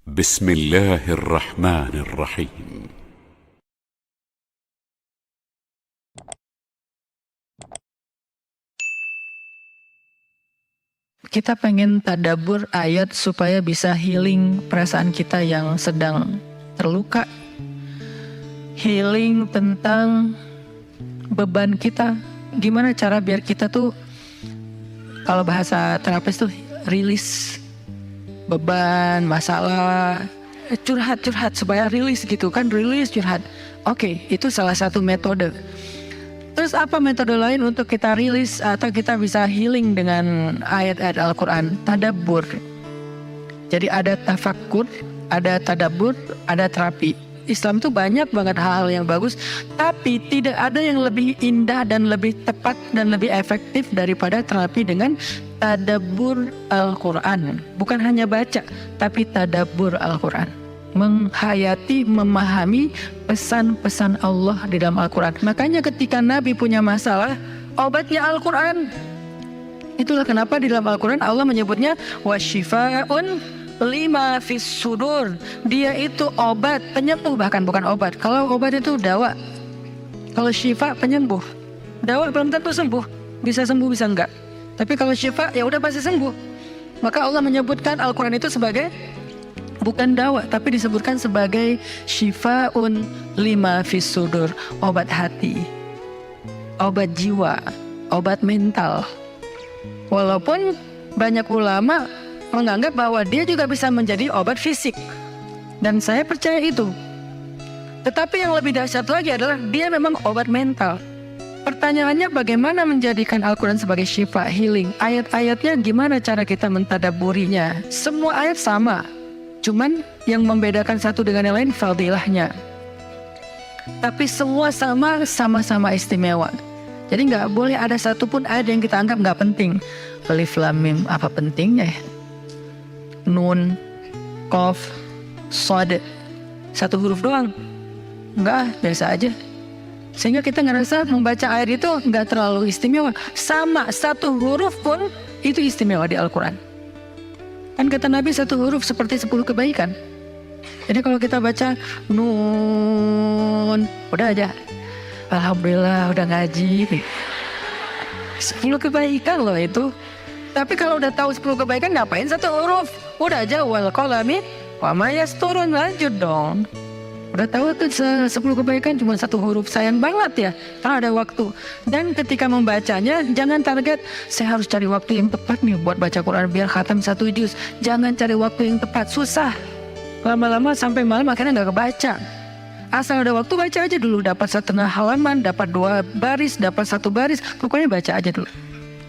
بسم الله الرحمن الرحيم. Kita pengen tadabbur ayat supaya bisa healing perasaan kita yang sedang terluka. Healing tentang beban kita. Gimana cara biar kita tuh, kalau bahasa terapis tuh rilis beban, masalah, curhat supaya rilis gitu kan, rilis curhat. Oke, itu salah satu metode. Terus apa metode lain untuk kita rilis atau kita bisa healing dengan ayat-ayat Al-Quran? Tadabbur. Jadi ada tafakkur, ada tadabbur, ada terapi. Islam itu banyak banget hal-hal yang bagus, tapi tidak ada yang lebih indah dan lebih tepat dan lebih efektif daripada terapi dengan tadabbur Al-Quran. Bukan hanya baca, tapi tadabbur Al-Quran. Menghayati, memahami pesan-pesan Allah di dalam Al-Quran. Makanya ketika Nabi punya masalah, obatnya Al-Quran. Itulah kenapa di dalam Al-Quran Allah menyebutnya wasyifa'un lima fis sudur. Dia itu obat, penyembuh, bahkan bukan obat. Kalau obat itu dawa, kalau syifa penyembuh. Dawa belum tentu sembuh, bisa sembuh bisa enggak. Tapi kalau syifa ya udah pasti sembuh. Maka Allah menyebutkan Al-Quran itu sebagai bukan dawa, tapi disebutkan sebagai syifa'un lima fis sudur, obat hati, obat jiwa, obat mental. Walaupun banyak ulama menganggap bahwa dia juga bisa menjadi obat fisik, dan saya percaya itu. Tetapi yang lebih dahsyat lagi adalah dia memang obat mental. Pertanyaannya, bagaimana menjadikan Al-Quran sebagai syifa, healing? Ayat-ayatnya gimana cara kita mentadabburinya? Semua ayat sama, cuman yang membedakan satu dengan yang lain fadilahnya. Tapi semua sama-sama istimewa. Jadi nggak boleh ada satupun ayat yang kita anggap nggak penting. Alif Lam Mim, apa pentingnya ya? Nun, Qaf, Shad, satu huruf doang. Enggak, biasa aja. Sehingga kita ngerasa membaca ayat itu nggak terlalu istimewa. Sama, satu huruf pun itu istimewa di Al-Quran. Kan kata Nabi satu huruf seperti 10 kebaikan. Jadi kalau kita baca Nun, udah aja, alhamdulillah udah ngaji. 10 kebaikan loh itu. Tapi kalau udah tahu 10 kebaikan, ngapain satu huruf? Udah aja wal qalami wa ma yasturun, lanjut dong. Udah tahu tuh 10 kebaikan cuma satu huruf, sayang banget ya, karena ada waktu. Dan ketika membacanya jangan target saya harus cari waktu yang tepat nih buat baca Quran biar khatam 1 juz. Jangan cari waktu yang tepat, susah. Lama-lama sampai malam akhirnya nggak kebaca. Asal ada waktu baca aja dulu, dapat 1/2 halaman, dapat 2 baris, dapat 1 baris, pokoknya baca aja dulu.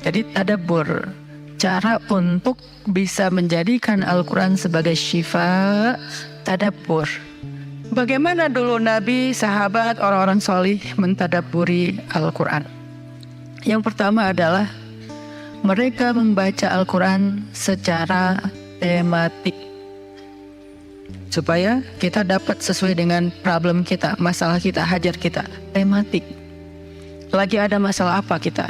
Jadi tadabbur, cara untuk bisa menjadikan Al-Quran sebagai syifa, tadabbur. Bagaimana dulu Nabi, sahabat, orang-orang solih mentadabburi Al-Quran? Yang pertama adalah mereka membaca Al-Quran secara tematik, supaya kita dapat sesuai dengan problem kita, masalah kita, hajat kita. Tematik. Lagi ada masalah apa kita?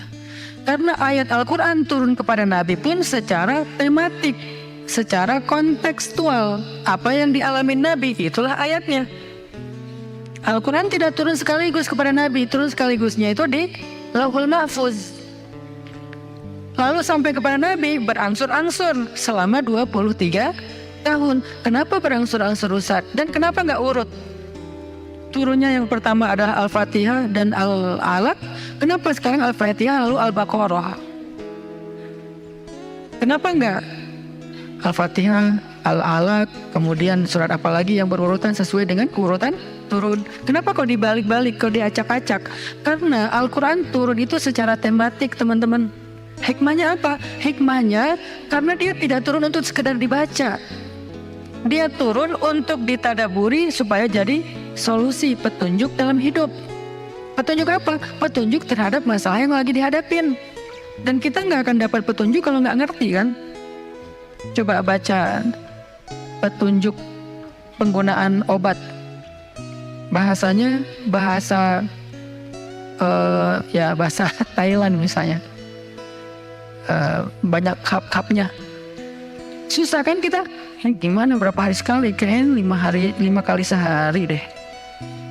Karena ayat Al-Quran turun kepada Nabi pun secara tematik, secara kontekstual. Apa yang dialami Nabi, itulah ayatnya. Al-Quran tidak turun sekaligus kepada Nabi, turun sekaligusnya itu di Lauhul Mahfuz. Lalu sampai kepada Nabi berangsur-angsur selama 23 tahun. Kenapa berangsur-angsur, Ustaz? Dan kenapa nggak urut? Turunnya yang pertama adalah Al-Fatihah dan Al-Alaq. Kenapa sekarang Al-Fatihah lalu Al-Baqarah? Kenapa enggak Al-Fatihah, Al-Alaq, kemudian surat apa lagi yang berurutan sesuai dengan urutan turun? Kenapa kok dibalik-balik, kok diacak-acak? Karena Al-Quran turun itu secara tematik, teman-teman. Hikmahnya apa? Hikmahnya karena dia tidak turun untuk sekedar dibaca. Dia turun untuk ditadaburi supaya jadi solusi, petunjuk dalam hidup. Petunjuk apa? Petunjuk terhadap masalah yang lagi dihadapin. Dan kita nggak akan dapat petunjuk kalau nggak ngerti kan? Coba baca petunjuk penggunaan obat. Bahasanya bahasa bahasa Thailand misalnya. Banyak kap-kapnya. Susah kan kita? gimana berapa hari sekali, kayaknya 5 kali sehari deh.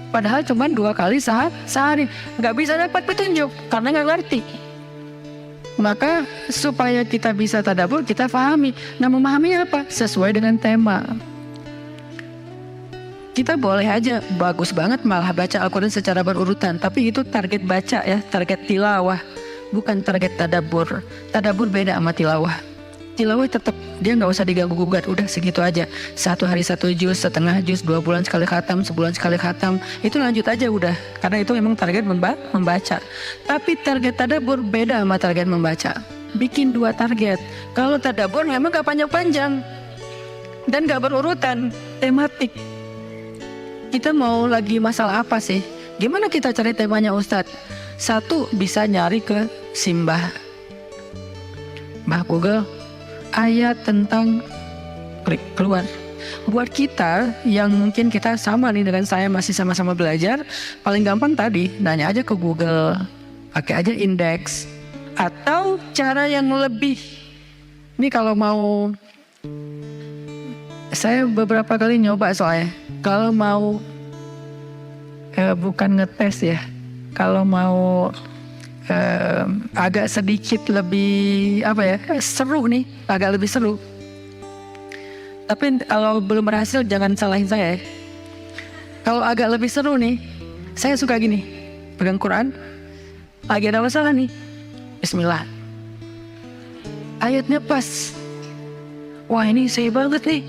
Padahal cuma 2 kali sehari, nggak bisa dapat petunjuk karena nggak ngerti. Maka supaya kita bisa tadabbur, kita pahami. Nah, memahaminya apa? Sesuai dengan tema. Kita boleh aja bagus banget malah baca Al-Quran secara berurutan, tapi itu target baca ya, target tilawah, bukan target tadabbur. Tadabbur beda sama tilawah. Tilawah tetap dia nggak usah diganggu-gugat, udah segitu aja. 1 hari 1 juz, setengah juz, 2 bulan sekali khatam, sebulan sekali khatam, itu lanjut aja udah. Karena itu memang target membaca. Tapi target tadabbur beda sama target membaca. Bikin 2 target. Kalau tadabbur memang gak panjang-panjang dan gak berurutan, tematik. Kita mau lagi masalah apa sih? Gimana kita cari temanya Ustadz? 1, bisa nyari ke Simbah Google, ayat tentang, klik keluar. Buat kita yang mungkin kita sama nih dengan saya, masih sama-sama belajar, paling gampang tadi nanya aja ke Google, pakai aja indeks. Atau cara yang lebih, ini kalau mau, saya beberapa kali nyoba soalnya, kalau mau bukan ngetes ya, kalau mau agak sedikit lebih seru nih, agak lebih seru. Tapi kalau belum berhasil jangan salahin saya. Kalau agak lebih seru nih, saya suka gini, pegang Quran, lagi ada masalah nih, Bismillah, ayatnya pas, wah ini saya banget nih.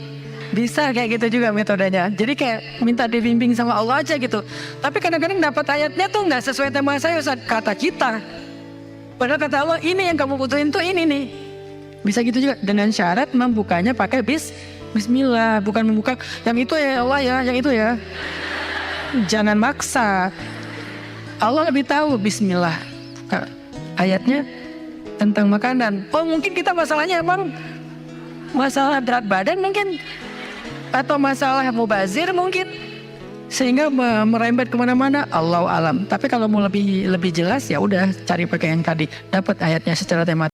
Bisa kayak gitu juga metodenya. Jadi kayak minta dibimbing sama Allah aja gitu. Tapi kadang-kadang dapat ayatnya tuh nggak sesuai tema saya, Ustaz, kata kita. Padahal kata Allah ini yang kamu butuhin tuh ini nih. Bisa gitu juga dengan syarat membukanya pakai Bismillah, bukan membuka yang itu ya Allah ya, yang itu ya. Jangan maksa. Allah lebih tahu. Bismillah. Ayatnya tentang makanan. Oh mungkin kita masalahnya emang masalah berat badan mungkin, atau masalah mubazir mungkin, sehingga merembet kemana-mana. Allahu alam. Tapi kalau mau lebih jelas ya udah cari pakai yang tadi, dapat ayatnya secara tematik.